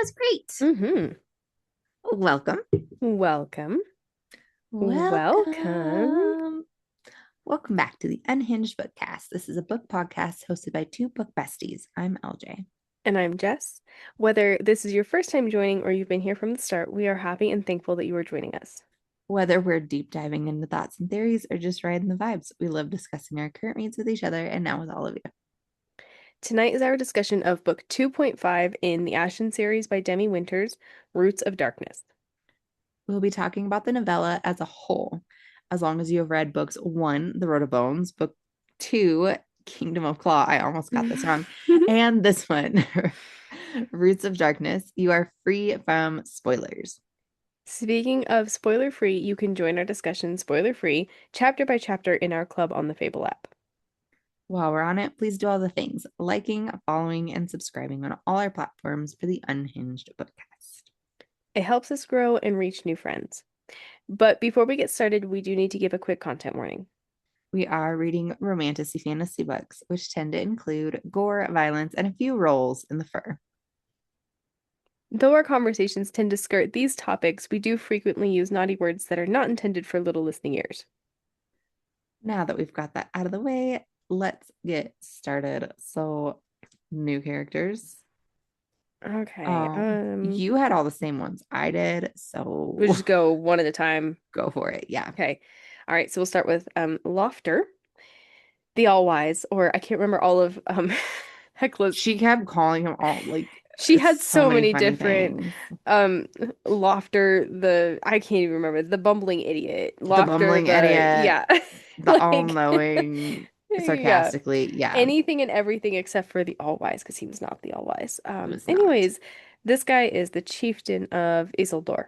is great. Mm-hmm. Welcome. Welcome. Welcome. Welcome. Welcome back to the Unhinged BookCast. This is a book podcast hosted by two book besties. I'm LJ. And I'm Jess. Whether this is your first time joining or you've been here from the start, we are happy and thankful that you are joining us. Whether we're deep diving into thoughts and theories or just riding the vibes, we love discussing our current reads with each other and now with all of you. Tonight is our discussion of book 2.5 in the Ashen series by Demi Winters, Roots of Darkness. We'll be talking about the novella as a whole, as long as you have read books 1, The Road of Bones, book 2, Kingdom of Claw. I almost got this wrong. And this one, Roots of Darkness. You are free from spoilers. Speaking of spoiler-free, you can join our discussion spoiler-free, chapter by chapter in our club on the Fable app. While we're on it, please do all the things: liking, following, and subscribing on all our platforms for the Unhinged BookCast. It helps us grow and reach new friends. But before we get started, we do need to give a quick content warning. We are reading romantic fantasy books, which tend to include gore, violence, and a few rolls in the fur. Though our conversations tend to skirt these topics, we do frequently use naughty words that are not intended for little listening ears. Now that we've got that out of the way, let's get started. So, new characters. Okay, You had all the same ones I did, so we'll just go one at a time. go for it. Yeah. Okay. All right, so we'll start with Lofter, the All-Wise, or I can't remember all of Hecla's. She kept calling him all like She had so so many many funny different things. Lofter, the I can't even remember, the bumbling idiot. The Lofter, bumbling the idiot, yeah. the Like all-knowing, yeah. sarcastically. Yeah, Anything and everything except for the All-Wise, because he was not the All-Wise. it was not. Anyways, this guy is the chieftain of Isildur.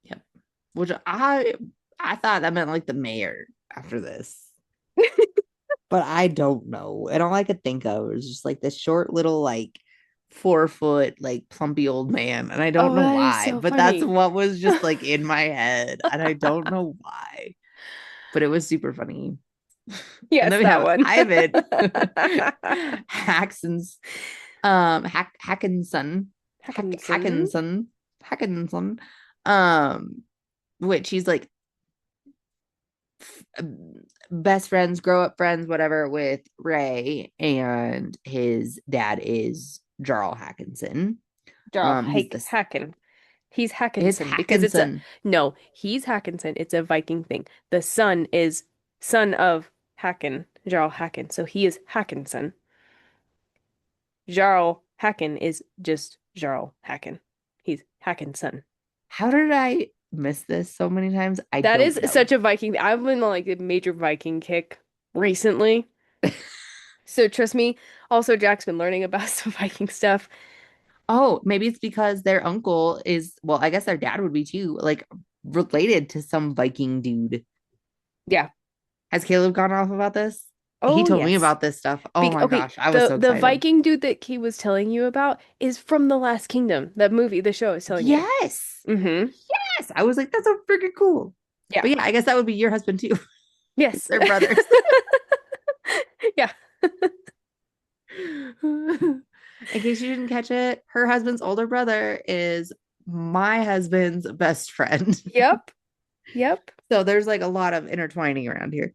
Yep. Which I thought that meant like the mayor after this. But I don't know. And all I could think of was just like this short little like 4 foot like plumpy old man. And I don't Oh, know that is why, so but that's funny. what was just like in my head. And I don't know why. But it was super funny. And Yes, then we that have one. Ivan Hackson's Hackinson. Hackinson. Hackinson. Um, which he's like best friends, grow up friends, whatever, with Ray, and his dad is Jarl Hackinson. Jarl He's this Hacken. He's is Hackinson because it's a Hackinson. no, he's Hackinson. It's a Viking thing. The son is son of Hacken, Jarl Hacken. So he is Hackinson. Jarl Hacken is just Jarl Hacken. He's Hackinson. How did I miss this so many times? I That don't is know. such a Viking. I've been on like a major Viking kick recently. So trust me. Also, Jack's been learning about some Viking stuff. Oh, maybe it's because their uncle is, well, I guess their dad would be too, like related to some Viking dude. Yeah. Has Caleb gone off about this? He Oh, told me yes. about this stuff. Oh my Okay, gosh, I was the so the excited. Viking dude that he was telling you about is from The Last Kingdom, that movie, the show is telling you. Yes. Mm-hmm. Yes. I was like, that's so freaking cool. Yeah. But yeah, I guess that would be your husband too. Yes. They're brothers. Yeah. In case you didn't catch it, her husband's older brother is my husband's best friend. Yep. Yep. So there's like a lot of intertwining around here.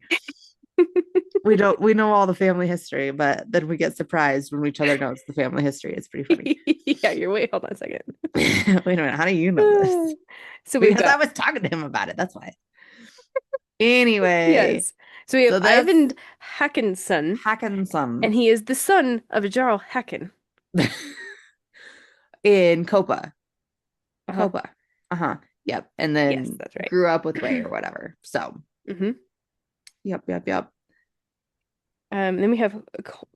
We know all the family history, but then we get surprised when each other knows the family history. It's pretty funny. Yeah, hold on a second. Wait a minute, how do you know this? So we've Because I got was talking to him about it. That's why. Anyway, yes. So we have so that's Ivan Hackinson, and Hackinson he is the son of Jarl Hacken. in Copa. Uh-huh. Copa. Uh-huh. Yep. And Yes, then that's right. grew up with Ray or whatever. So, Mm-hmm. yep. Then we have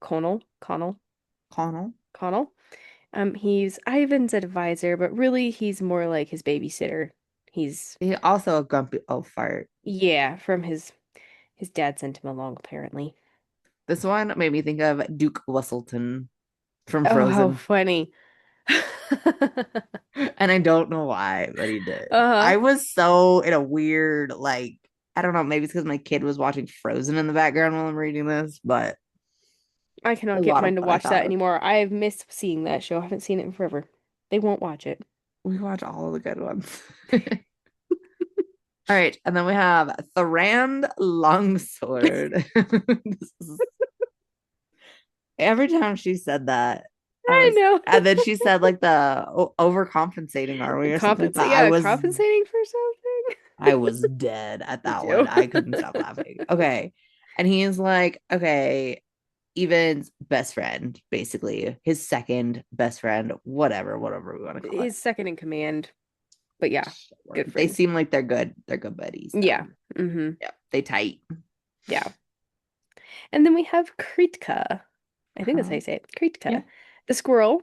Connell. Connell. Connell. He's Ivan's advisor, but really he's more like his babysitter. He's He also a grumpy old fart. yeah, from his dad sent him along apparently. This one made me think of Duke Wesselton from Oh, how Frozen. funny. And I don't know why, but he did. Uh-huh. I was so in a weird, like, I don't know, maybe it's because my kid was watching Frozen in the background while I'm reading this, but I a cannot get lot of mine to what I watch that thought of. anymore. I have missed seeing that show. I haven't seen it in forever. They won't watch it. We watch all of the good ones. All right, and then we have Thorand Longsword. Every time she said that, I know. and then she said like the overcompensating, are we, or something like that. Yeah, compensating for something. I was dead at Me that one. too. I couldn't stop laughing. Okay. And he's like, okay, Evan's best friend, basically his second best friend, whatever we want to call it. He's second in command, but yeah, Sure. good They friend. seem like they're good. They're good buddies, Yeah. though. Mm-hmm. Yep. They tight. Yeah. And then we have Kritka. I think that's how Huh? you say it. Kritka. Yeah. The squirrel,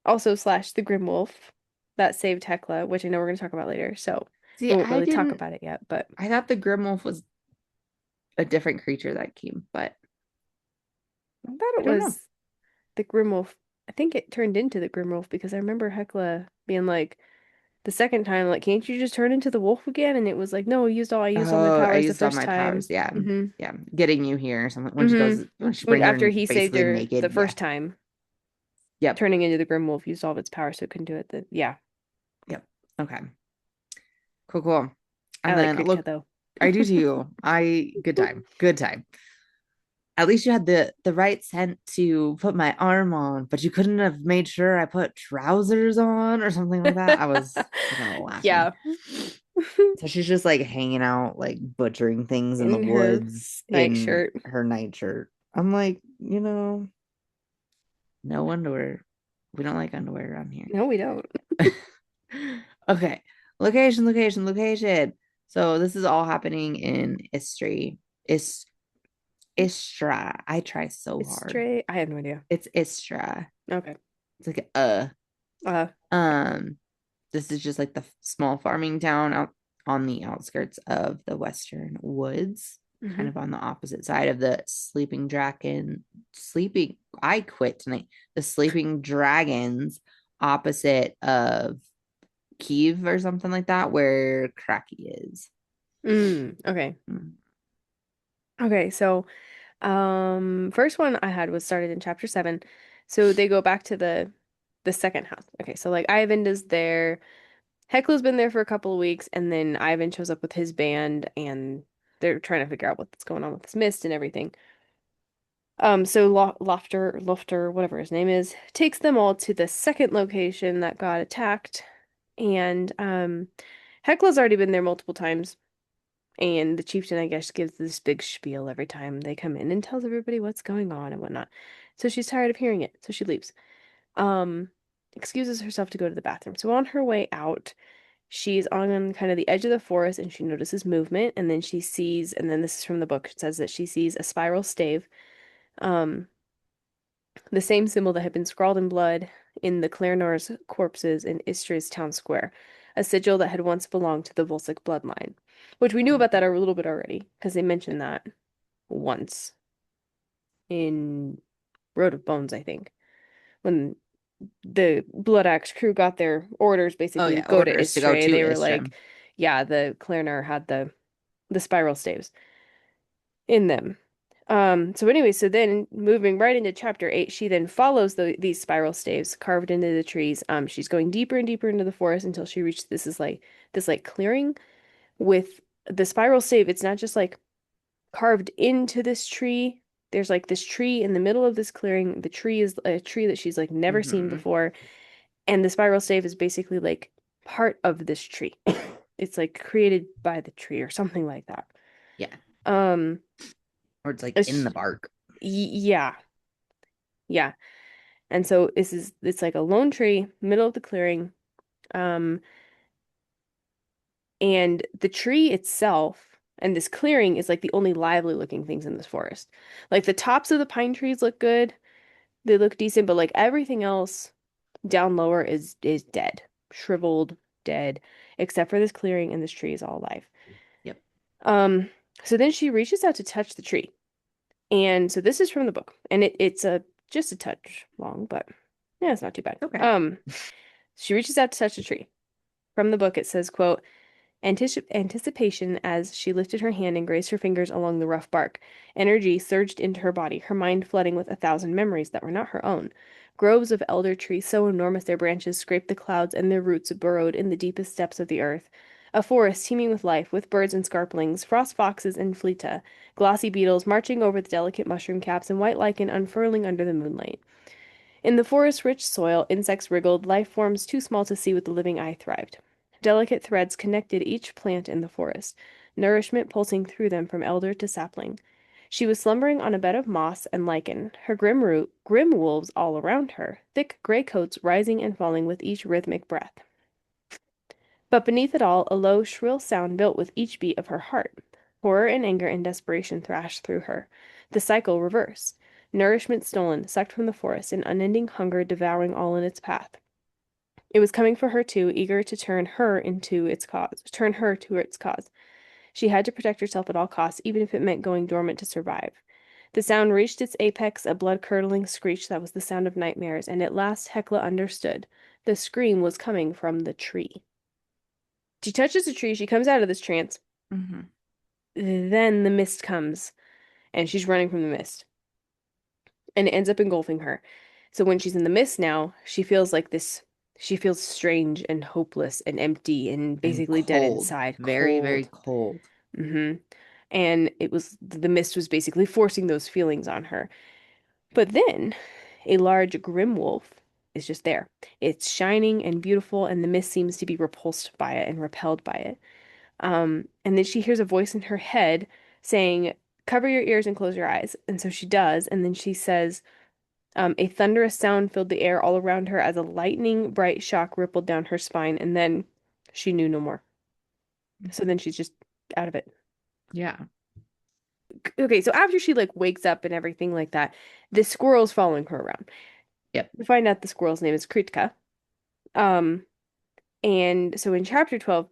also slash the Grim Wolf that saved Hecla, which I know we're going to talk about later. So See, we won't really talk about it yet, but I thought the Grimwolf was a different creature that came, but I thought I it don't know. was the Grim Wolf. I think it turned into the Grim Wolf because I remember Hecla being like the second time, like, can't you just turn into the wolf again? And it was like, no, I used all my Oh, I powers the used all first my time. powers. Yeah. Mm-hmm. Yeah. Getting you here or something. Mm-hmm. When she When brings after her he saved basically her the naked. Yeah. first time, Yep. turning into the Grim Wolf used all of its power, so it couldn't do it. Yeah. Yep. Okay. Cool. I And like then Kritka look, though. I do too. Good time. Good time. At least you had the right scent to put my arm on, but you couldn't have made sure I put trousers on or something like that. I was fucking laughing. Yeah. So she's just like hanging out, like butchering things in the In her woods in nightshirt. her nightshirt. I'm like, no underwear. We don't like underwear around here. No, we don't. Okay. Location. So this is all happening in Istri. Istra. I try so It's hard. straight. I have no idea. It's Istra. Okay. It's like Uh, um this is just like the small farming town out on the outskirts of the western woods, kind mhm. of on the opposite side of the sleeping dragon sleeping I quit tonight. The sleeping dragons opposite of Kiev or something like that, where Kraki is. Okay. Mm. Okay, so first one I had was started in chapter 7. So they go back to the second house. Okay, so like Ivan is there. Hecla's been there for a couple of weeks, and then Ivan shows up with his band and they're trying to figure out what's going on with this mist and everything. So Lofter, whatever his name is, takes them all to the second location that got attacked. And Hecla's already been there multiple times. And the chieftain, I guess, gives this big spiel every time they come in and tells everybody what's going on and whatnot. So she's tired of hearing it, so she leaves. Um, excuses herself to go to the bathroom. So on her way out, she's on kind of the edge of the forest and she notices movement, and then she sees, and then this is from the book, it says that she sees a spiral stave, um, the same symbol that had been scrawled in blood in the Clarenor's corpses in Istra's town square, a sigil that had once belonged to the Volsic bloodline. Which we knew about that a little bit already, because they mentioned that once in Road of Bones, I think, when the Blood Axe crew got their orders Oh basically to yeah, go to orders to go Istre. to They were Istrim. like, yeah, the Clarenor had the spiral staves in them. So anyway, so then moving right into chapter 8, she then follows these spiral staves carved into the trees. She's going deeper and deeper into the forest until she reaches this like clearing with the spiral stave. It's not just like carved into this tree. There's like this tree in the middle of this clearing. The tree is a tree that she's like never seen Mm-hmm. before, and the spiral stave is basically like part of this tree. It's like created by the tree or something like that. Yeah. Um, Or it's like in it's the bark. Yeah, yeah. And so it's like a lone tree, middle of the clearing. Um, and the tree itself and this clearing is like the only lively looking things in this forest. Like the tops of the pine trees look good. They look decent, but like everything else down lower is dead, shriveled, dead, except for this clearing and this tree is all alive. Yep. Um, so then she reaches out to touch the tree. And so this is from the book, and it's a just a touch long, but yeah, it's not too bad. Okay. She reaches out to touch the tree. From the book, it says, quote, Anticipation as she lifted her hand and grazed her fingers along the rough bark. Energy surged into her body, her mind flooding with 1,000 memories that were not her own. Groves of elder trees so enormous their branches scraped the clouds and their roots burrowed in the deepest depths of the earth. A forest teeming with life, with birds and scarplings, frost foxes and fleta, glossy beetles marching over the delicate mushroom caps, and white lichen unfurling under the moonlight. In the forest-rich soil, insects wriggled, life forms too small to see with the living eye thrived. Delicate threads connected each plant in the forest, nourishment pulsing through them from elder to sapling. She was slumbering on a bed of moss and lichen, her grim wolves all around her, thick gray coats rising and falling with each rhythmic breath. But beneath it all, a low, shrill sound built with each beat of her heart. Horror and anger and desperation thrashed through her. The cycle reversed. Nourishment stolen, sucked from the forest, and unending hunger devouring all in its path. It was coming for her too, eager to turn her to its cause. She had to protect herself at all costs, even if it meant going dormant to survive. The sound reached its apex, a blood-curdling screech that was the sound of nightmares, and at last Hecla understood. The scream was coming from the tree. She touches the tree, she comes out of this trance. Mm-hmm. Then the mist comes, and she's running from the mist. And it ends up engulfing her. So when she's in the mist now, she feels strange and hopeless and empty and And basically dead cold. inside, Very, very cold. cold. Mm-hmm. And the mist was basically forcing those feelings on her. But then a large grim wolf is just there. It's shining and beautiful, and the mist seems to be repulsed by it and repelled by it. And then she hears a voice in her head saying, "Cover your ears and close your eyes." And so she does, and then she says, a thunderous sound filled the air all around her as a lightning bright shock rippled down her spine, and then she knew no more. So then she's just out of it. Yeah. Okay, so after she like wakes up and everything like that, the squirrel's following her around. Yep. We find out the squirrel's name is Kritka. Um, and so in chapter 12,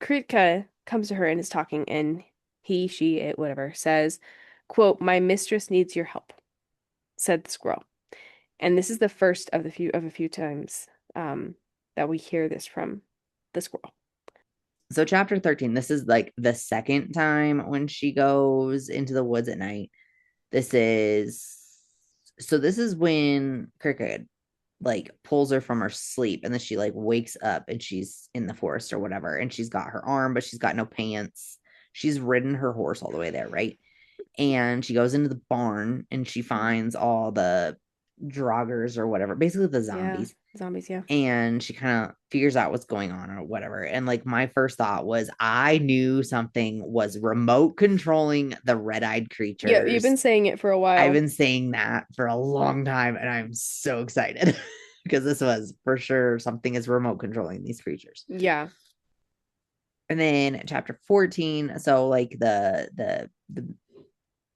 Kritka comes to her and is talking, and he, she, it, whatever, says, quote, "My mistress needs your help," said the squirrel. And this is the first of a few times that we hear this from the squirrel. So chapter 13, this is like the second time when she goes into the woods at night. This is when Cricket like pulls her from her sleep, and then she like wakes up and she's in the forest or whatever, and she's got her arm but she's got no pants. She's ridden her horse all the way there, right? And she goes into the barn and she finds all the droggers or whatever, basically the Yeah, zombies. zombies, yeah. And she kind of figures out what's going on or whatever. And like my first thought was I knew something was remote controlling the red-eyed Yeah, you've been creatures. saying it for a I've while. been saying that for a long time, and I'm so excited because this was for sure something is remote controlling these creatures. Yeah. And then chapter 14, so like the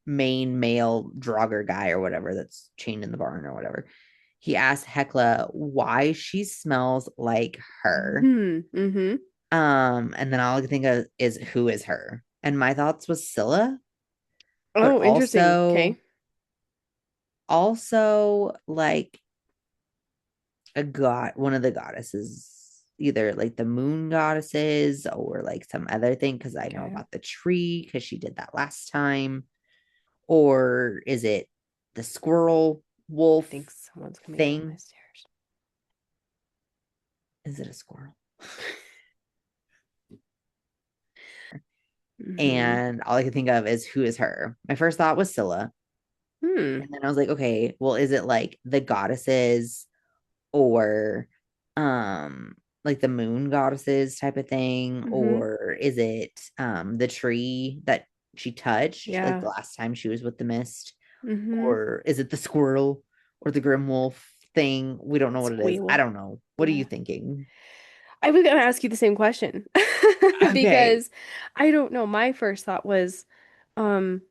main male drogger guy or whatever that's chained in the barn or whatever. He asks Hecla why she smells like her. Mm-hmm. And then all I can think of is who is her. And my thoughts was Scylla, but Oh, interesting. Okay. also like a god, one of the goddesses, either like the moon goddesses or like some other thing, because I know Okay. about the tree because she did that last time. Or is it the squirrel I wolf think someone's coming down my thing? stairs. Is it a squirrel? Mm-hmm. And all I can think of is who is her. My first thought was Scylla. Hmm. And then I was like, okay, well, is it like the goddesses or um like the moon goddesses type of thing? Mm-hmm. Or is it the tree that she touched like Yeah. the last time she was with the mist? Mm-hmm. Or is it the squirrel or the grim wolf thing? We don't know what it is. I Squeal. don't know. What are you Yeah. thinking? I was gonna ask you the same question Okay. because I don't know. My first thought was, um,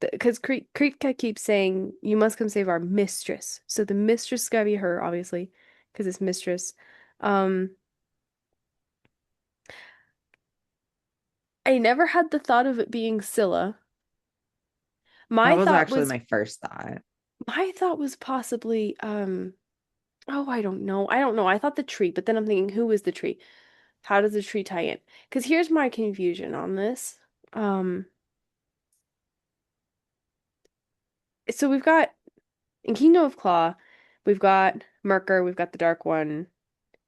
because Kritka keeps saying, "You must come save our mistress." So the mistress gotta be her, obviously, because it's mistress. Um, I never had the thought of it being Scylla. That My was thought actually was my first thought. my thought was possibly oh, I don't know. I don't know. I thought the tree, but then I'm thinking, who is the tree? How does the tree tie in? Because here's my confusion on this. Um, so we've got in Kingdom of Claw, we've got Murker, we've got the Dark One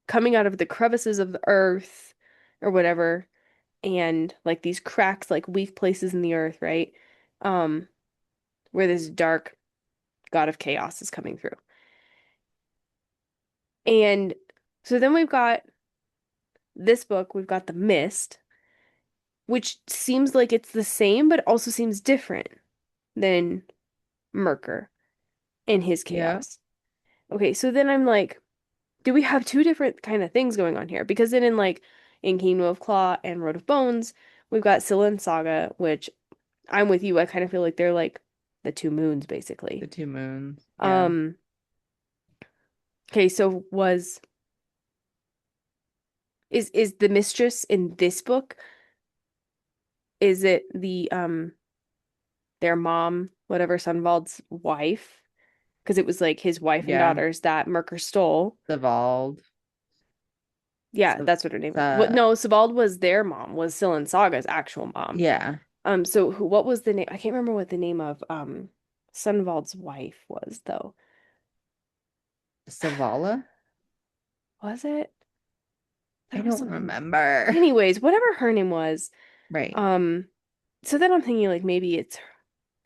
coming out of the crevices of the earth or whatever, and like these cracks, like weak places in the earth, right? Um, where this dark god of chaos is coming through. And so then we've got this book, we've got the mist, which seems like it's the same, but also seems different than Murker and his Yeah. chaos. Okay, so then I'm like, do we have two different kind of things going on here? Because then in Kingdom of Claw and Road of Bones, we've got Scylla and Saga, which I'm with you. I kind of feel like they're like the two moons, The basically. two moons. Yeah. Um, okay, so was is the mistress in this book, is it their mom, whatever, Sunvald's wife? Because it was like his wife and Yeah. daughters that Merker stole. Evolved. Yeah, So, that's what her name was. What? uh, No, Sebald was their mom, was Scylla Saga's actual mom. yeah. So what was the name? I can't remember what the name of Sunvald's wife was though. Savala? Was it? I That was don't something. remember. Anyways, whatever her name was. Right. Um, so then I'm thinking like maybe it's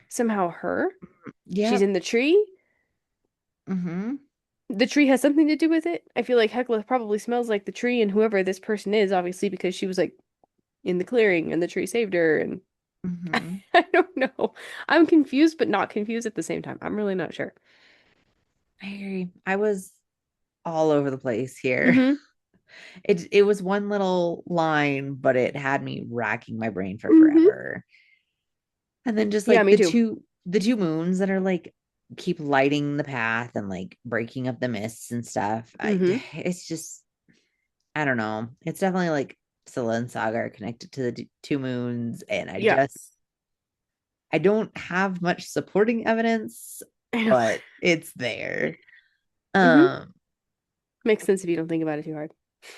somehow her. She's Yep. in the tree. Mm-hmm. The tree has something to do with it. I feel like Hecla probably smells like the tree and whoever this person is, obviously, because she was like in the clearing and the tree saved her and Mm-hmm. I don't know. I'm confused but not confused at the same time. I'm really not sure. I agree. I was all over the place here. Mm-hmm. It was one little line, but it had me racking my brain for Mm-hmm. forever. And then just Yeah, like me too. the two moons that are like keep lighting the path and like breaking up the mists and stuff. Mm-hmm. It's just I don't know. It's definitely like Scylla and Saga are connected to the two moons, and Yeah, I don't have much supporting evidence, I know. but it's there. Mm-hmm. Um, Makes sense if you don't think about it too hard.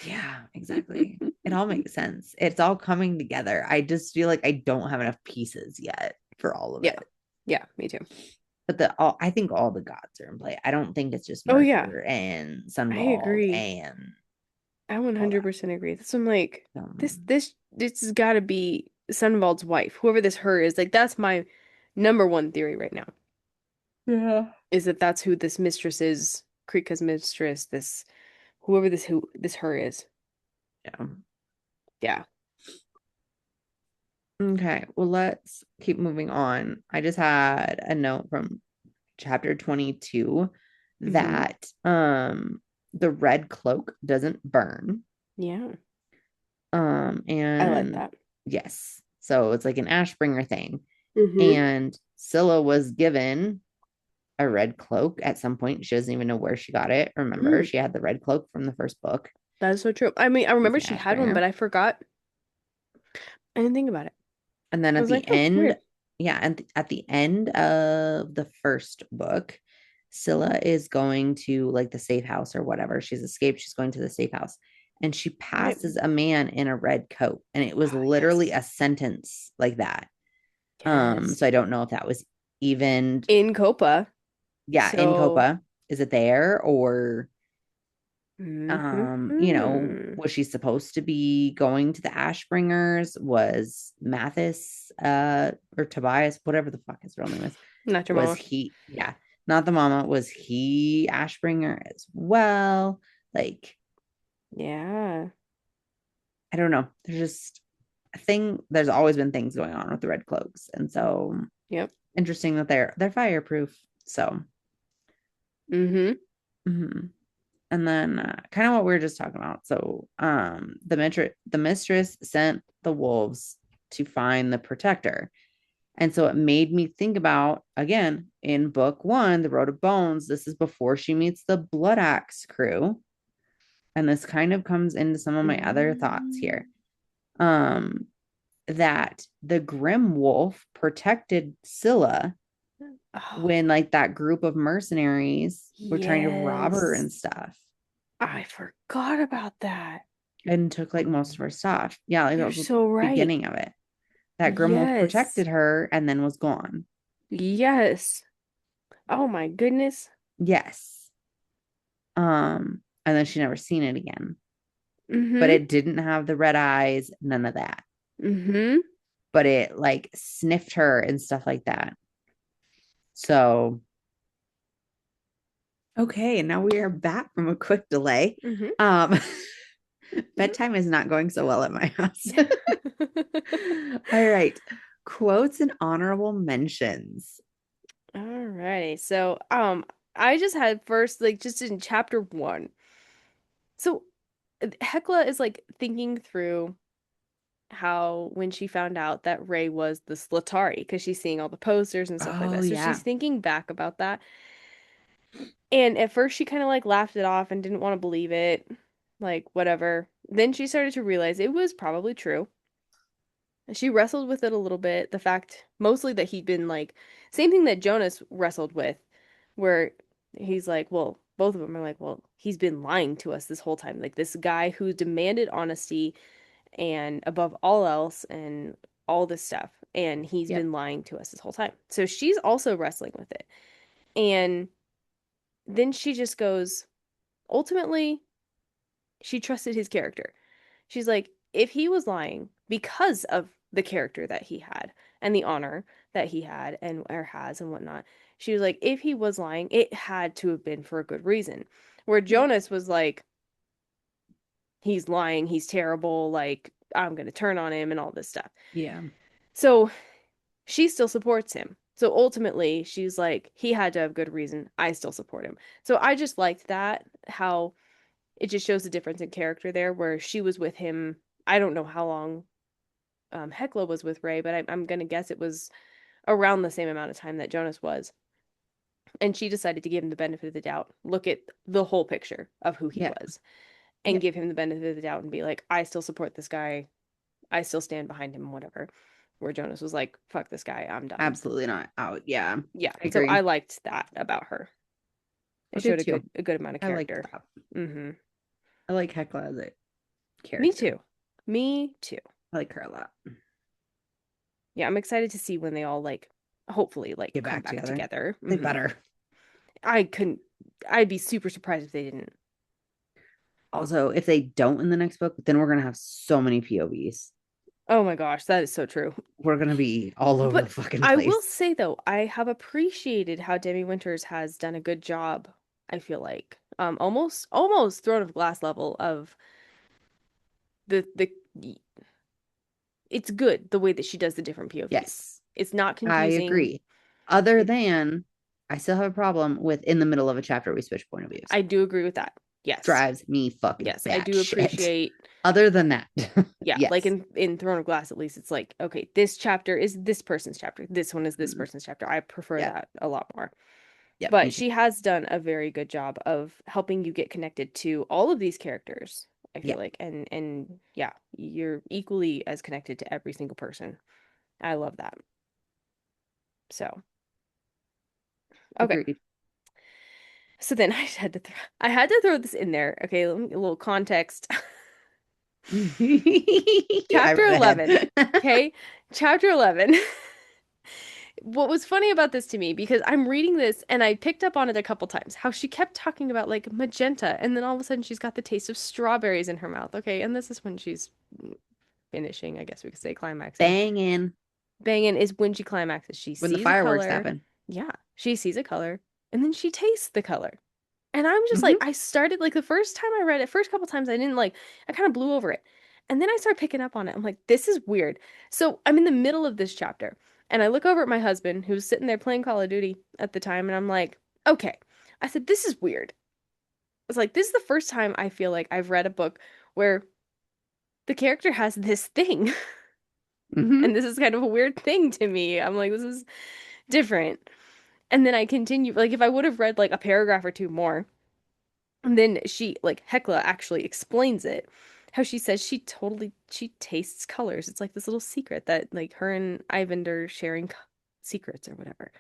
yeah, exactly. It all makes sense. It's all coming together. I just feel like I don't have enough pieces yet for all of Yeah. it. Yeah, me too. But I think all the gods are in play. I don't think it's just Oh yeah, Mercury and I Sunbald agree. and I all that. 100% agree. That's what I'm like, this Um, this this has got to be Sunvald's wife, whoever this her is. Like that's my number one theory right now, yeah. is that that's who this mistress is, Krika's mistress, this whoever this her is. Yeah. Yeah. Okay. Well, let's keep moving on. I just had a note from chapter 22 Mm-hmm. that the red cloak doesn't burn. Yeah. I like And that. yes, so it's like an Ashbringer thing. Mm-hmm. And Scylla was given a red cloak at some point. She doesn't even know where she got it. Remember, Mm, she had the red cloak from the first book. that is so true. I mean, I She's remember an she had one, Ashbringer. but I forgot. I didn't think about it. And then I at was like, the oh, end, weird. yeah, and at the end of the first book, Scylla is going to like the safe house or whatever. She's escaped. She's going to the safe house. And she Right. passes a man in a red coat. And it was Oh, literally yes. a sentence like that. Yes. So I don't know if that was even, In Copa. yeah, in So, Copa. Is it there? Or mm-hmm. was she supposed to be going to the Ashbringers? Was Mathis or Tobias, whatever the fuck his real name is, Not your was mama. he, yeah, not the mama, was he Ashbringer as well? Like, Yeah. I don't know. There's just a thing, there's always been things going on with the red cloaks. And so Yep. interesting that they're fireproof. So Mm-hmm. mhm. And then kind of what we were just talking about. So the mistress sent the wolves to find the protector. And so it made me think about again in book one, The Road of Bones, this is before she meets the Blood Axe crew. And this kind of comes into some of my other thoughts Mm. here. Um, that the Grim Wolf protected Scylla when Oh, like that group of mercenaries were trying to rob her yes. and stuff. I forgot about that. and took like most of her stuff. Yeah, like that You're was the so right. beginning of it. That Grimwolf Yes. protected her and then was gone. Yes. Oh my goodness. Yes. And then she never seen it again. But Mm-hmm. it didn't have the red eyes, none of that. Mm-hmm. But it like sniffed her and stuff like that. So okay, now we are back from a quick delay. Mm-hmm. Um bedtime is not going so well at my house. All right. Quotes and honorable mentions. Alrighty. So, I just had first, like, just in chapter one. So, Hecla is like thinking through how when she found out that Ray was the Slatari, because she's seeing all the posters and stuff like Oh that. So she's yeah. thinking back about that. And at first she kind of like laughed it off and didn't want to believe it. Like, whatever. Then she started to realize it was probably true. She wrestled with it a little bit. The fact mostly that he'd been like, same thing that Jonas wrestled with, where he's like, well, both of them are like, well, he's been lying to us this whole time. Like, this guy who demanded honesty and above all else and all this stuff. And he's Yep. been lying to us this whole time. So she's also wrestling with it. And then she just goes, ultimately, she trusted his character. She's like, if he was lying because of the character that he had and the honor that he had and or has and whatnot, she was like, if he was lying, it had to have been for a good reason. Where Yep. Jonas was like, he's lying, he's terrible, like, I'm gonna turn on him and all this stuff. Yeah. So she still supports him. So ultimately, she's like, he had to have good reason. I still support him. So I just liked that, how it just shows the difference in character there, where she was with him. I don't know how long Hecla was with Ray, but I'm going to guess it was around the same amount of time that Jonas was. And she decided to give him the benefit of the doubt, look at the whole picture of who he Yeah. was, and Yep. give him the benefit of the doubt and be like, I still support this guy. I still stand behind him, whatever. Where Jonas was like, fuck this guy, I'm done. Absolutely not out. Yeah. Yeah. I So I agree. liked that about her. I It did showed too. a good amount of I liked character. that. Mm-hmm. I like Hecla as a Me character. too. Me too. I like her a lot. Yeah, I'm excited to see when they all like hopefully like Get come back back together. together. They Mm-hmm. better. I couldn't I'd be super surprised if they didn't. Also, if they don't in the next book, then we're gonna have so many POVs. Oh my gosh, that is so true. We're gonna be all over the But fucking I will place. say though, I have appreciated how Demi Winters has done a good job, I feel like. Almost Throne of Glass level of the it's good the way that she does the different POVs. Yes, It's not I confusing. agree. Other It than I still have a problem with in the middle of a chapter we switch point of views. I do agree with that. Yes. Drives me fucking Yes, I do batshit. appreciate. Other than that, Yeah, like yes. in Throne of Glass at least it's like, okay, this chapter is this person's chapter. This one is this Mhm. person's chapter. I prefer Yep. that a lot more. Yep. Me But too. she has done a very good job of helping you get connected to all of these characters, I feel Yeah. like. And yeah, you're equally as connected to every single person. I love that. So, okay. Agreed. So then I had to throw this in there. Okay, a little context. I Chapter read 11. ahead. Okay? Chapter 11. What was funny about this to me, because I'm reading this and I picked up on it a couple times, how she kept talking about like magenta, and then all of a sudden she's got the taste of strawberries in her mouth. Okay, and this is when she's finishing, I guess we could say climaxing. Bang in Banging is when she climaxes. She when the sees a fireworks color. happen. Yeah, she sees a color, and then she tastes the color. And I'm just like, Hmm. I started like the first time I read it, first couple times I didn't like, I kind of blew over it. And then I started picking up on it. I'm like, this is weird. So I'm in the middle of this chapter and I look over at my husband who's sitting there playing Call of Duty at the time. And I'm like, okay. I said, this is weird. It's like, this is the first time I feel like I've read a book where the character has this thing. Hmm. And this is kind of a weird thing to me. I'm like, this is different. And then I continue, like, if I would have read like a paragraph or two more, and then she, like, Hecla actually explains it. How she says she tastes colors. It's like this little secret that like her and Ivan are sharing secrets or whatever.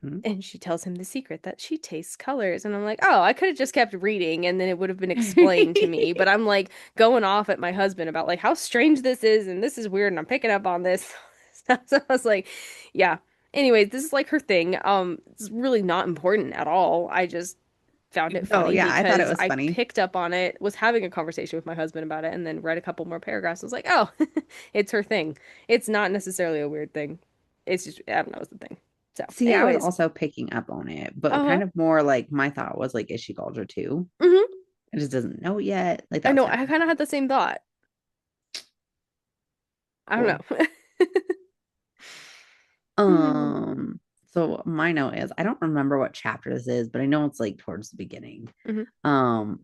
Mhm. And she tells him the secret that she tastes colors. And I'm like, oh, I could have just kept reading and then it would have been explained to me. But I'm like going off at my husband about like how strange this is and this is weird and I'm picking up on this. So I was like, yeah. Anyways, this is like her thing. It's really not important at all. I just found it Oh, funny yeah, I thought it because was I funny. picked up on it, was having a conversation with my husband about it, and then read a couple more paragraphs. I was like, oh, it's her thing. It's not necessarily a weird thing. It's just, I don't know, it's the thing. So, See, I was anyways, also picking up on it, but uh-huh. kind of more like my thought was like, is she Galder too? Hmm. It just doesn't know yet. Like I that was know, kind I of kind of had the same thought. I don't cool. know. Hmm. So my note is I don't remember what chapter this is, but I know it's like towards the beginning. Hmm. Um,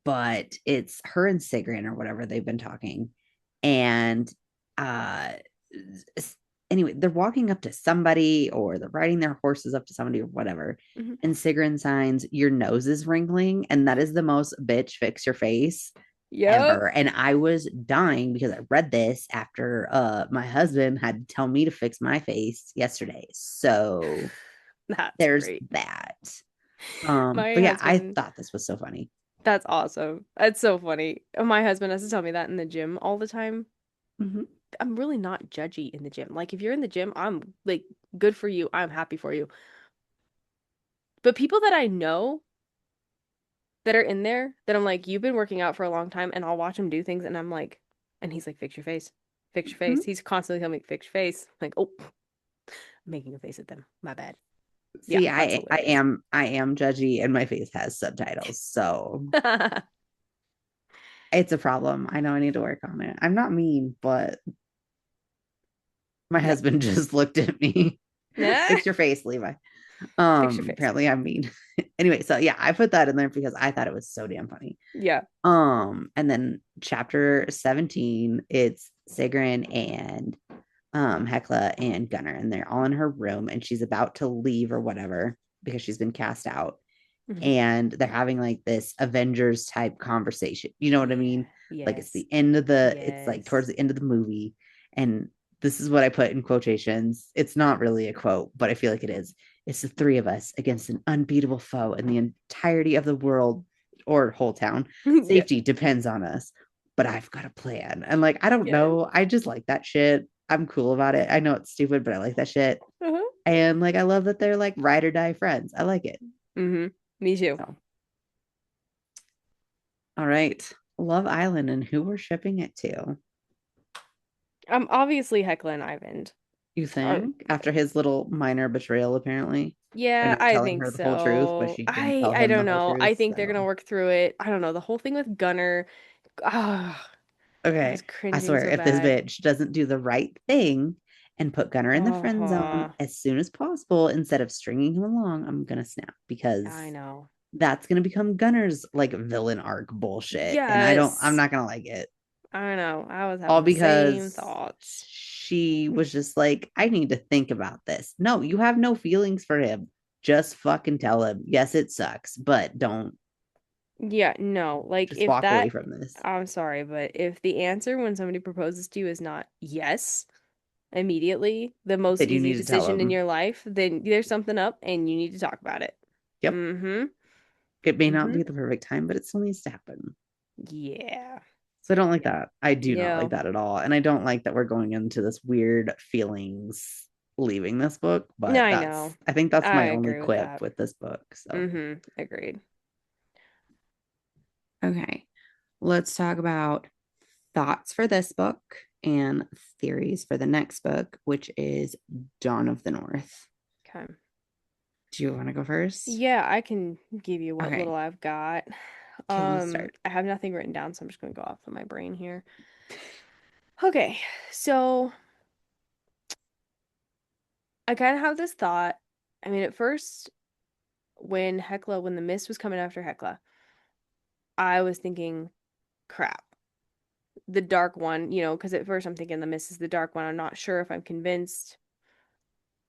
but it's her and Sigrun or whatever they've been talking. And uh anyway, they're walking up to somebody or they're riding their horses up to somebody or whatever. Hmm. And Sigrun signs, your nose is wrinkling. And that is the most bitch fix your face Yep. ever. And I was dying because I read this after my husband had to tell me to fix my face yesterday. So That's there's great. that. My But yeah, I husband, thought this was so funny. that's awesome. That's so funny. My husband has to tell me that in the gym all the time. Mhm. I'm really not judgy in the gym. Like if you're in the gym, I'm like good for you. I'm happy for you. But people that I know that are in there that I'm like, you've been working out for a long time, and I'll watch him do things, and I'm like, and he's like, fix your face, fix your face. Mhm. He's constantly telling me, fix your face. I'm like, oh, I'm making a face at them. My bad. Yeah, See, that's hilarious. I am judgy and my face has subtitles, so it's a problem. I know I need to work on it. I'm not mean, but my Yep. husband just looked at me. Nah, Fix your face, Levi. fix your face. Apparently I'm mean. Anyway, so yeah, I put that in there because I thought it was so damn funny. Yeah. And then chapter 17, it's Sigrun and Hecla and Gunnar, and they're all in her room, and she's about to leave or whatever because she's been cast out. Mhm. And they're having like this Avengers type conversation. You know what I Yeah. mean? Like Yes. it's like towards Yes. the end of the movie. And this is what I put in quotations. It's not really a quote, but I feel like it is. It's the three of us against an unbeatable foe, and the entirety of the world or whole town. Yeah. Safety depends on us. But I've got a plan. And like, I don't Yes. know. I just like that shit. I'm cool about it. I know it's stupid, but I like that shit. Uh-huh. And like, I love that they're like ride or die friends. I like it. Mm-hmm. Me too. So all right. Love Island and who we're shipping it to. Obviously Hecla and Ivan. You Uh, think? After his little minor betrayal, apparently, by Yeah, not I telling think her the whole truth, but so. she did I tell I him the don't whole know. truth. I think they're gonna So, work through it. I don't know. The whole thing with Gunner, ah, I was okay. I cringing swear, so if this bad. bitch doesn't do the right thing and put Gunner in the friend zone Uh-huh. as soon as possible instead of stringing him along, I'm going to snap I because know. that's going to become Gunner's like villain arc bullshit. And I'm Yes. not going to like it. I know. I was All having the same because thoughts. she was just like, I need to think about this. No, you have no feelings for him. Just fucking tell him, yes, it sucks, but don't Yeah, no. Like just if walk away that from this. I'm sorry, but if the answer when somebody proposes to you is not yes immediately, the most That you easy need to tell decision in him, your life, then there's something up and you need to talk about it. yep, Mm-hmm. it may not Mm-hmm. be the perfect time, but it still needs to happen. Yeah. So I don't like Yeah. that. I do not like No. that at all. And I don't like that we're going into this weird feelings leaving this book, No, but I know. I think that's I my only agree with quip that. with this book. So, Mm-hmm. Agreed. okay, let's talk about thoughts for this book and theories for the next book, which is Dawn of the North. Okay. Do you want to go first? Yeah, I can give you what little Okay. I've got. Okay, you start. I have nothing written down, so I'm just gonna go off of my brain here. Okay, so I kind of have this thought. I mean, at first, when the mist was coming after Hecla, I was thinking, crap, the dark one, because at first I'm thinking the mist is the dark one. I'm not sure if I'm convinced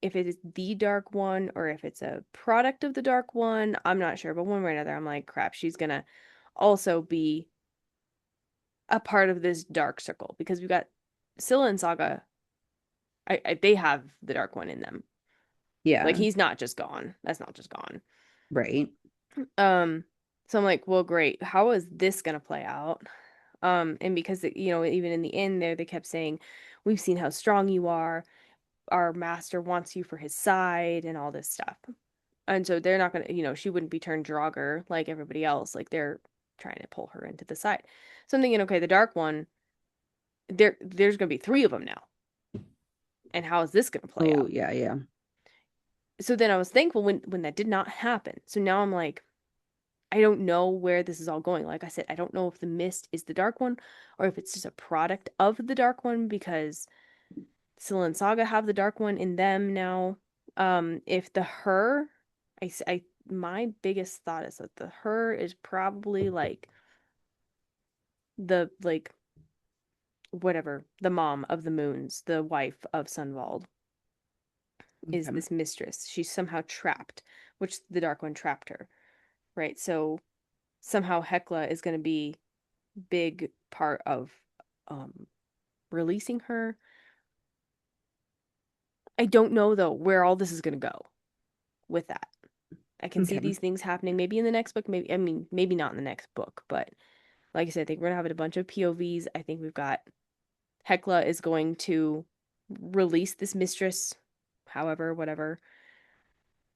if it is the dark one or if it's a product of the dark one. I'm not sure, but one way or another, I'm like, crap, she's gonna also be a part of this dark circle because we've got Scylla and Saga. They have the dark one in them. Like Yeah. he's not just gone. That's not just gone. Right. Um, so I'm like, well, great. How is this gonna play out? And because even in the end there, they kept saying, "We've seen how strong you are. Our master wants you for his side," and all this stuff. And so they're not gonna, she wouldn't be turned Draugr like everybody else. Like they're trying to pull her into the side. So I'm thinking, okay, the Dark One, there's gonna be three of them now, and how is this gonna play Oh, out? yeah, yeah. So then I was thankful when that did not happen. So now I'm like, I don't know where this is all going. Like I said, I don't know if the mist is the Dark One or if it's just a product of the Dark One because Scylla and Saga have the Dark One in them now. If the her, my biggest thought is that the her is probably like the whatever, the mom of the moons, the wife of Sunvald is Okay. this mistress. She's somehow trapped, which the Dark One trapped her, right? So somehow Hecla is going to be big part of um releasing her. I don't know though where all this is going to go with that. I can see Okay. these things happening maybe in the next book, maybe I mean maybe not in the next book, but like I said, I think we're gonna have a bunch of POVs. I think we've got Hecla is going to release this mistress, however, whatever,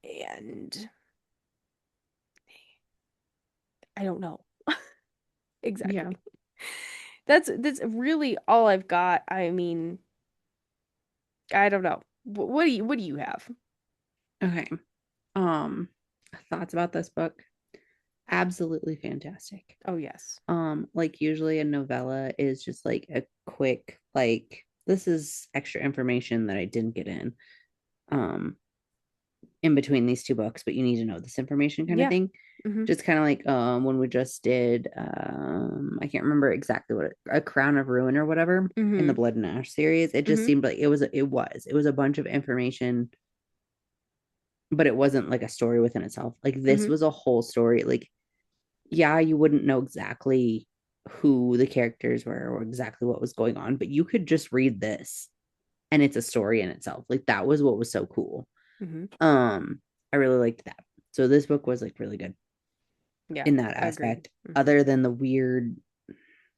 and I don't know Yeah. exactly. That's really all I've got. I mean, I don't know. What do you have? Okay. Um, thoughts about this book? Absolutely fantastic. Oh yes. Like usually a novella is just like a quick, like, this is extra information that I didn't get um in between these two books, but you need to know this information kind of Yeah. thing. Mhm. Just kind of like when we just did I can't remember exactly what a Crown of Ruin or whatever in the Mhm. Blood and Ash series. It just Mhm. seemed like it was a bunch of information, but it wasn't like a story within itself. Like this Mhm. was a whole story. Like, yeah, you wouldn't know exactly who the characters were or exactly what was going on, but you could just read this and it's a story in itself. Like that was what was so cool. Mhm. I really liked that. So this book was like really good Yeah. in that Agreed. aspect, Mhm. other than the weird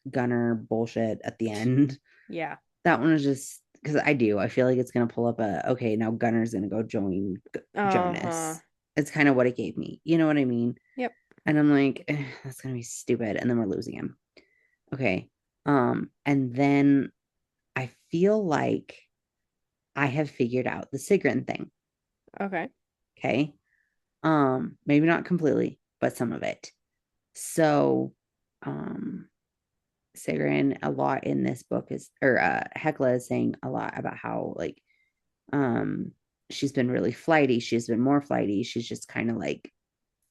gunner bullshit at the end. Yeah. That one was just because I feel like it's gonna pull up a okay, now Gunner's gonna go join Uh-huh. Jonas. It's kind of what it gave me. You know what I mean? Yep. And I'm like, that's gonna be stupid. And then we're losing him. Okay. And then I feel like I have figured out the Sigrun thing. Okay. Okay. Maybe not completely, but some of it. So, um, Sigrun a lot in this book is, or Hecla is saying a lot about how like, um, she's been really flighty. She's been more flighty. She's just kind of like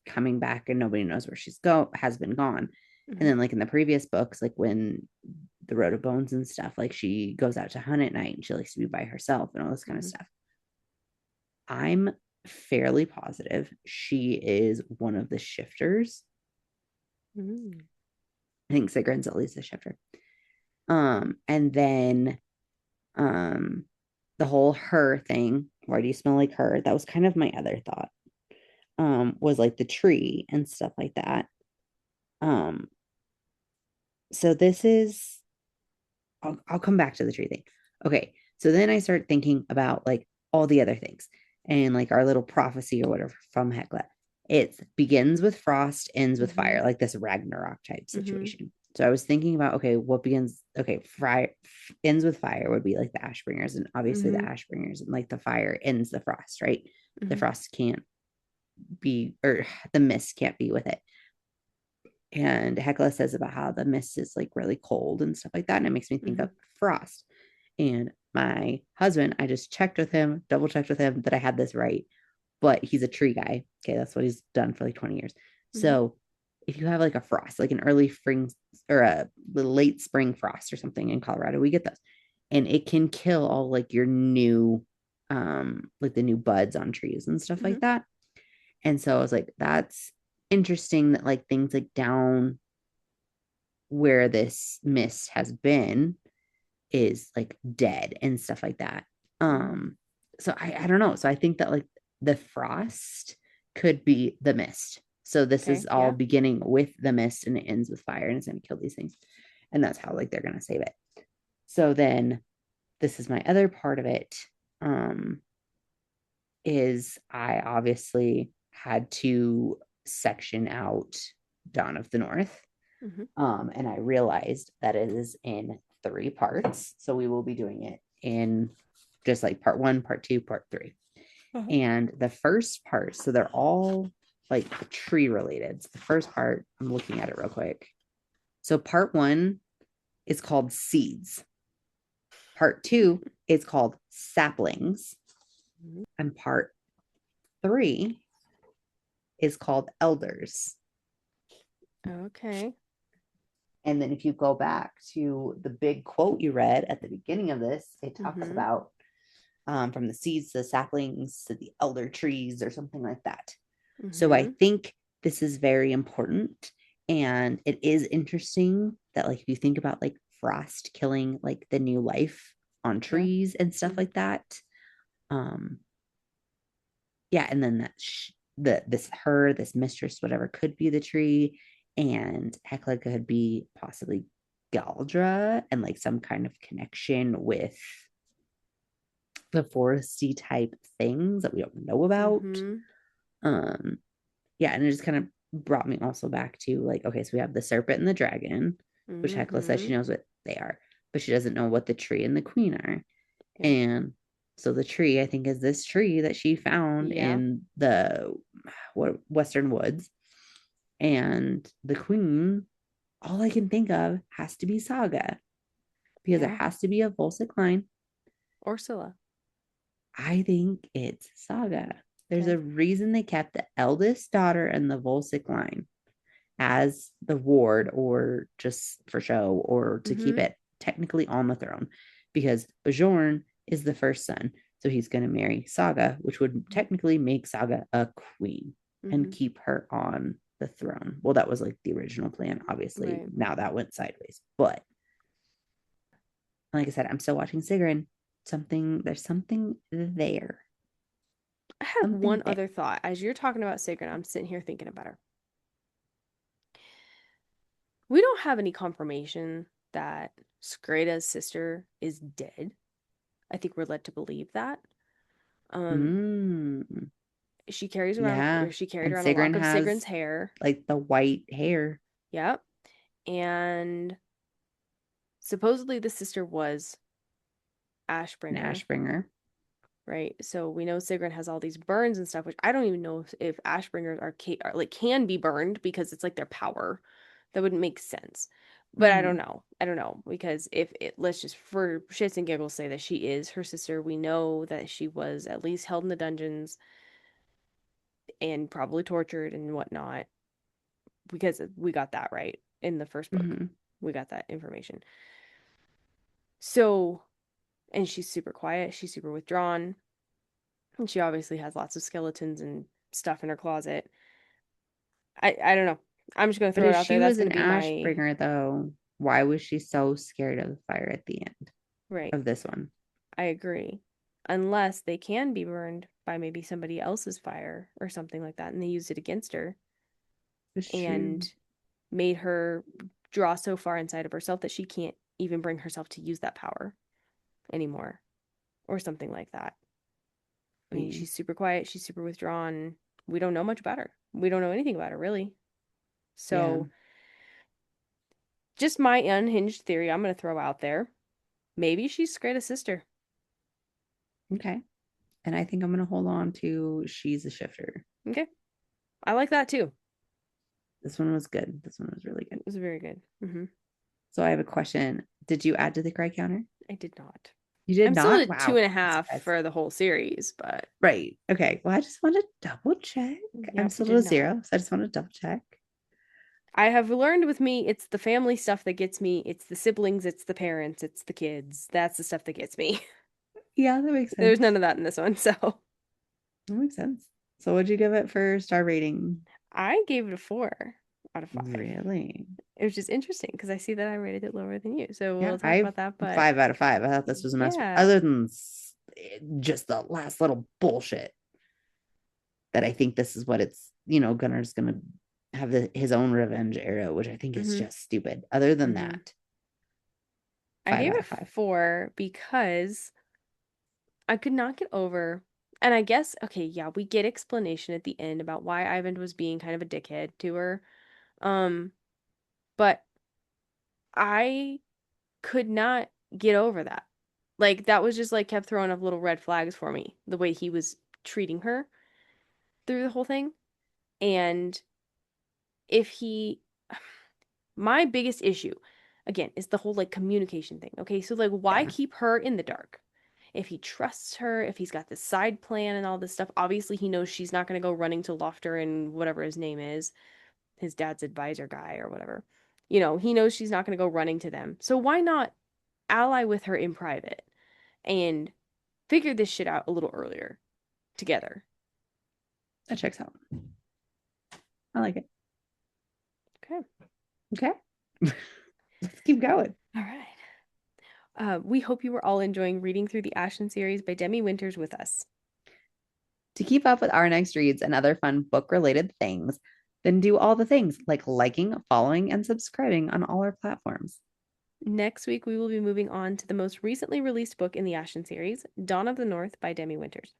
coming back and nobody knows where she's has been gone. And Mhm. then like in the previous books, like when the Road of Bones and stuff, like she goes out to hunt at night and she likes to be by herself and all this kind of Mhm. stuff. I'm fairly positive she is one of the shifters. Mhm. I think Sigrun's at least a shifter. And then um the whole her thing, why do you smell like her? That was kind of my other thought. Was like the tree and stuff like that. Um, so this is I'll come back to the tree thing. Okay. So then I start thinking about like all the other things and like our little prophecy or whatever from Hecla. It begins with frost, ends with Mhm. fire, like this Ragnarok type Mhm. situation. So I was thinking about okay, what begins okay, fire ends with fire would be like the Ashbringers, and obviously the Mhm. Ashbringers and like the fire ends the frost, right? The Mhm. frost can't be or the mist can't be with it. And Hecla says about how the mist is like really cold and stuff like that. And it makes me think Mhm. of frost. And my husband, I just checked with him, double checked with him that I had this right, but he's a tree guy. Okay, that's what he's done for like 20 years. Mhm. So if you have like a frost, like an early spring or a late spring frost or something in Colorado, we get those. And it can kill all like your new like the new buds on trees and stuff like Mhm. that. And so I was like, that's interesting that like things like down where this mist has been is like dead and stuff like that. Mhm. So I don't know. So I think that like the frost could be the mist. So this Okay. is all Yeah. beginning with the mist and it ends with fire and it's going to kill these things. And that's how like they're going to save it. So then this is my other part of it. Um, is I obviously had to section out Dawn of the North. Mm-hmm. And I realized that it is in 3 parts. So we will be doing it in just like part 1, part 2, part 3. Uh-huh. And the first part, so they're all like tree related. So the first part, I'm looking at it real quick. So part 1 is called Seeds. Part 2 is called Saplings. Mm-hmm. And part 3 is called Elders. Okay. And then if you go back to the big quote you read at the beginning of this, it talks Mm-hmm. about from the seeds to the saplings to the elder trees or something like that. So I Mm-hmm. think this is very important. And it is interesting that, like, if you think about like frost killing like the new life on Yeah. trees and stuff Mm-hmm. like that. Um, yeah, and then this mistress, whatever, could be the tree, and Hecla could be possibly Galdra and like some kind of connection with the foresty type things that we don't know about. Mm-hmm. Um, yeah, and it just kind of brought me also back to like, okay, so we have the serpent and the dragon, which Hecla says Mm-hmm. she knows what they are, but she doesn't know what the tree and the queen are. Yeah. And so the tree, I think, is this tree that she found Yeah. in the Western woods. And the queen, all I can think of has to be Saga because it Yeah. has to be a Volsic line. Ursula. I think it's Saga. There's Okay. a reason they kept the eldest daughter in the Volsic line as the ward or just for show or to keep Mm-hmm. it technically on the throne because Bajorn is the first son. So he's going to marry Saga, which would technically make Saga a queen and Mm-hmm. keep her on the throne. Well, that was like the original plan. Obviously, Right. now that went sideways. But like I said, I'm still watching Sigrun. There's something there. I have Something one there. other thought. As you're talking about Sigrid, I'm sitting here thinking about her. We don't have any confirmation that Skreda's sister is dead. I think we're led to believe that. Um, Mm, she carries around, yeah. or she carried And around a Sigrun lock of Sigrun's has hair. like the white hair. Yep. And supposedly the sister was An Ashbringer, Ashbringer. right? So we know Sigrun has all these burns and stuff, which I don't even know if Ashbringers are like can be burned because it's like their power. That wouldn't make sense. But I don't Mm-hmm. know. I don't know because if it let's just for shits and giggles say that she is her sister. We know that she was at least held in the dungeons and probably tortured and whatnot because we got that right in the first book. Mm-hmm. We got that information. So, and she's super quiet. She's super withdrawn. And she obviously has lots of skeletons and stuff in her closet. I don't know. I'm just gonna But throw it if out there. she That's was an gonna be my Ashbringer, though, why was she so scared of the fire at the end right. of this one? I agree. Unless they can be burned by maybe somebody else's fire or something like that, and they used it against her It's true. and made her draw so far inside of herself that she can't even bring herself to use that power anymore, or something like that. I mean, Maybe. she's super quiet, she's super withdrawn. We don't know much about her. We don't know anything about her, really. Yeah. So, just my unhinged theory I'm going to throw out there. Maybe she's Greta's sister. Okay. And I think I'm gonna hold on to She's a Shifter. Okay. I like that too. This one was good. This one was really good. It was very good. So I have a question. Did you add to the cry counter? I did not. You did I'm still not? at two Wow. and a I'm half surprised. for the whole series, but Right. Okay. Well, I just want to double check. I'm yep, you still did at not. 0, so I just want to double check. I have learned with me, it's the family stuff that gets me. It's the siblings, it's the parents, it's the kids. That's the stuff that gets me. Yeah, that makes There's none sense. of that in this one, so That makes sense. So what'd you give it for star rating? I gave it a 4 out of 5. Really? It was just interesting because I see that I rated it lower than you. So Yeah, we'll talk I about that, but 5 out of 5. I thought this was a master. yeah. Other than just the last little bullshit. that I think this is what it's, Gunnar's gonna have his own revenge arrow, which I think is Mm-hmm. just stupid. Other than Mm-hmm. that, I five gave out it of five. 4 because I could not get over, and I guess, okay, yeah, we get explanation at the end about why Ivan was being kind of a dickhead to her. Um, but I could not get over that. Like, that was just like kept throwing up little red flags for me, the way he was treating her through the whole thing. And if he, my biggest issue, again, is the whole like communication thing. Okay, so like, why Yeah. keep her in the dark? If he trusts her, if he's got this side plan and all this stuff, obviously he knows she's not going to go running to Lofter and whatever his name is, his dad's advisor guy or whatever. He knows she's not going to go running to them. So why not ally with her in private and figure this shit out a little earlier together? That checks out. I like it. Okay. Okay. Let's keep going. All right. We hope you were all enjoying reading through the Ashen series by Demi Winters with us. To keep up with our next reads and other fun book related things, then do all the things like liking, following, and subscribing on all our platforms. Next week, we will be moving on to the most recently released book in the Ashen series, Dawn of the North by Demi Winters.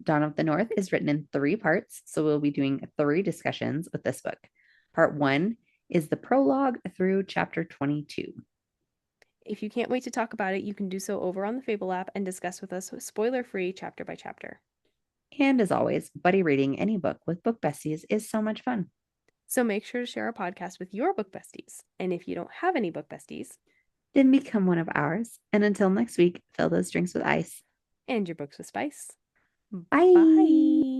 Dawn of the North is written in 3 parts, so we'll be doing 3 discussions with this book. Part 1 is the prologue through chapter 22. If you can't wait to talk about it, you can do so over on the Fable app and discuss with us spoiler free chapter by chapter. And as always, buddy reading any book with book besties is so much fun. So make sure to share our podcast with your book besties. And if you don't have any book besties, Then become one of ours. And until next week, fill those drinks with ice. and your books with spice. Bye. Bye.